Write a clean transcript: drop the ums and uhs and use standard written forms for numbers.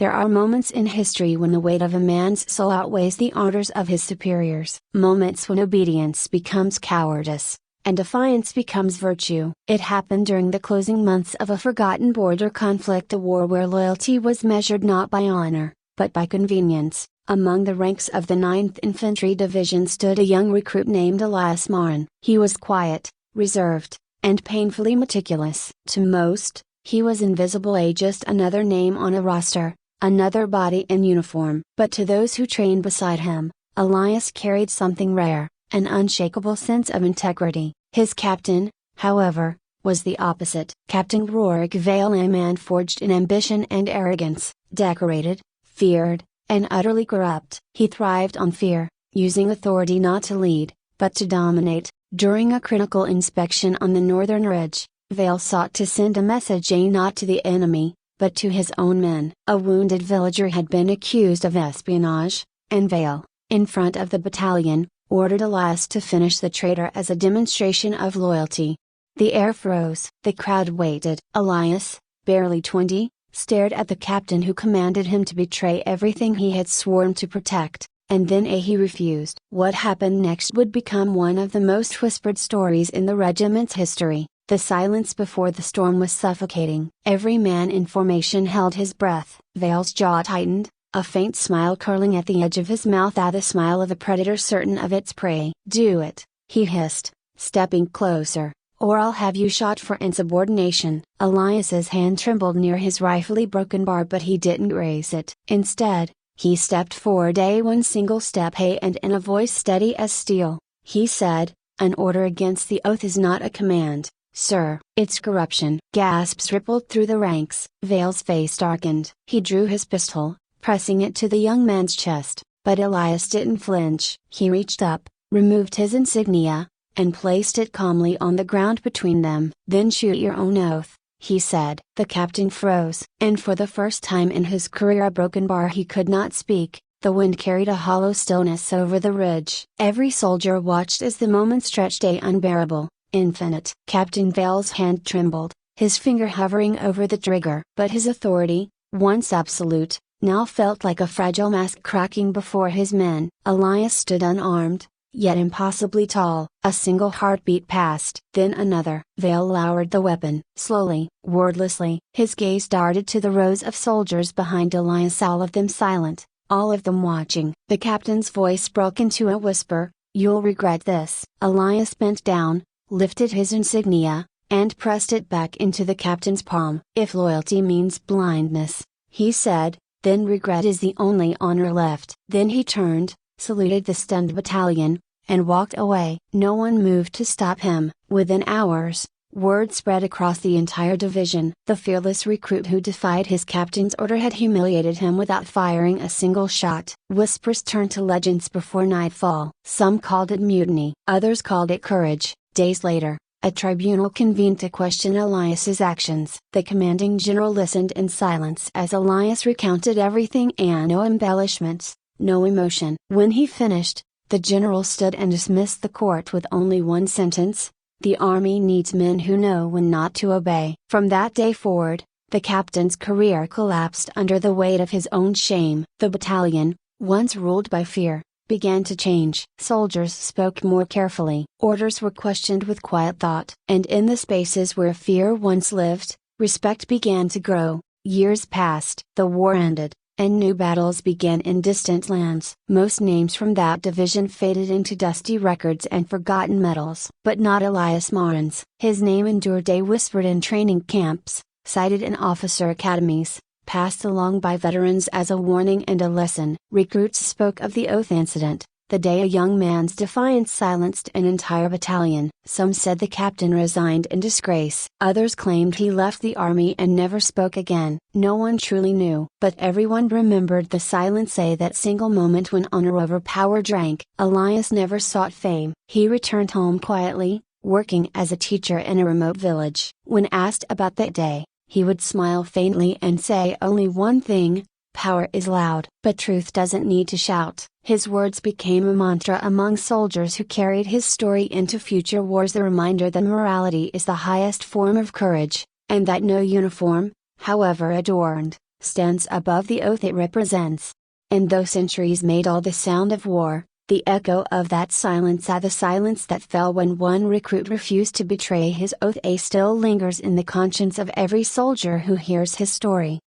There are moments in history when the weight of a man's soul outweighs the orders of his superiors. Moments when obedience becomes cowardice, and defiance becomes virtue. It happened during the closing months of a forgotten border conflict, a war where loyalty was measured not by honor, but by convenience. Among the ranks of the 9th Infantry Division stood a young recruit named Elias Marin. He was quiet, reserved, and painfully meticulous. To most, he was invisible, just another name on a roster, another body in uniform. But to those who trained beside him, Elias carried something rare, an unshakable sense of integrity. His captain, however, was the opposite. Captain Rorik Vale, a man forged in ambition and arrogance, decorated, feared, and utterly corrupt. He thrived on fear, using authority not to lead, but to dominate. During a critical inspection on the northern ridge, Vale sought to send a message not to the enemy, but to his own men. A wounded villager had been accused of espionage, and Vale, in front of the battalion, ordered Elias to finish the traitor as a demonstration of loyalty. The air froze. The crowd waited. Elias, barely 20, stared at the captain who commanded him to betray everything he had sworn to protect, and then he refused. What happened next would become one of the most whispered stories in the regiment's history. The silence before the storm was suffocating. Every man in formation held his breath. Vale's jaw tightened, a faint smile curling at the edge of his mouth, the smile of a predator certain of its prey. "Do it," he hissed, stepping closer, "or I'll have you shot for insubordination." Elias's hand trembled near his rifle broken bar, but he didn't raise it. Instead, he stepped forward one single step, and in a voice steady as steel, he said, "An order against the oath is not a command, sir, it's corruption." Gasps rippled through the ranks. Vale's face darkened. He drew his pistol, pressing it to the young man's chest, but Elias didn't flinch. He reached up, removed his insignia, and placed it calmly on the ground between them. "Then shoot your own oath," he said. The captain froze, and for the first time in his career, a broken bar, he could not speak. The wind carried a hollow stillness over the ridge. Every soldier watched as the moment stretched unbearable, infinite. Captain Vale's hand trembled, his finger hovering over the trigger. But his authority, once absolute, now felt like a fragile mask cracking before his men. Elias stood unarmed, yet impossibly tall. A single heartbeat passed, then another. Vale lowered the weapon. Slowly, wordlessly, his gaze darted to the rows of soldiers behind Elias, all of them silent, all of them watching. The captain's voice broke into a whisper, "You'll regret this." Elias bent down, lifted his insignia, and pressed it back into the captain's palm. "If loyalty means blindness," he said, "then regret is the only honor left." Then he turned, saluted the stunned battalion, and walked away. No one moved to stop him. Within hours, word spread across the entire division. The fearless recruit who defied his captain's order had humiliated him without firing a single shot. Whispers turned to legends before nightfall. Some called it mutiny, others called it courage. Days later, a tribunal convened to question Elias's actions. The commanding general listened in silence as Elias recounted everything, and no embellishments, no emotion. When he finished, the general stood and dismissed the court with only one sentence: "The army needs men who know when not to obey." From that day forward, the captain's career collapsed under the weight of his own shame. The battalion, once ruled by fear, began to change. Soldiers spoke more carefully. Orders were questioned with quiet thought. And in the spaces where fear once lived, respect began to grow. Years passed. The war ended, and new battles began in distant lands. Most names from that division faded into dusty records and forgotten medals. But not Elias Marin's. His name endured, whispered in training camps, cited in officer academies, passed along by veterans as a warning and a lesson. Recruits spoke of the oath incident, the day a young man's defiance silenced an entire battalion. Some said the captain resigned in disgrace. Others claimed he left the army and never spoke again. No one truly knew. But everyone remembered the silent that single moment when honor overpowered rank. Elias never sought fame. He returned home quietly, working as a teacher in a remote village. When asked about that day, he would smile faintly and say only one thing: "Power is loud, but truth doesn't need to shout." His words became a mantra among soldiers who carried his story into future wars, the reminder that morality is the highest form of courage, and that no uniform, however adorned, stands above the oath it represents. And though centuries made all the sound of war, the echo of that silence, the silence that fell when one recruit refused to betray his oath, still lingers in the conscience of every soldier who hears his story.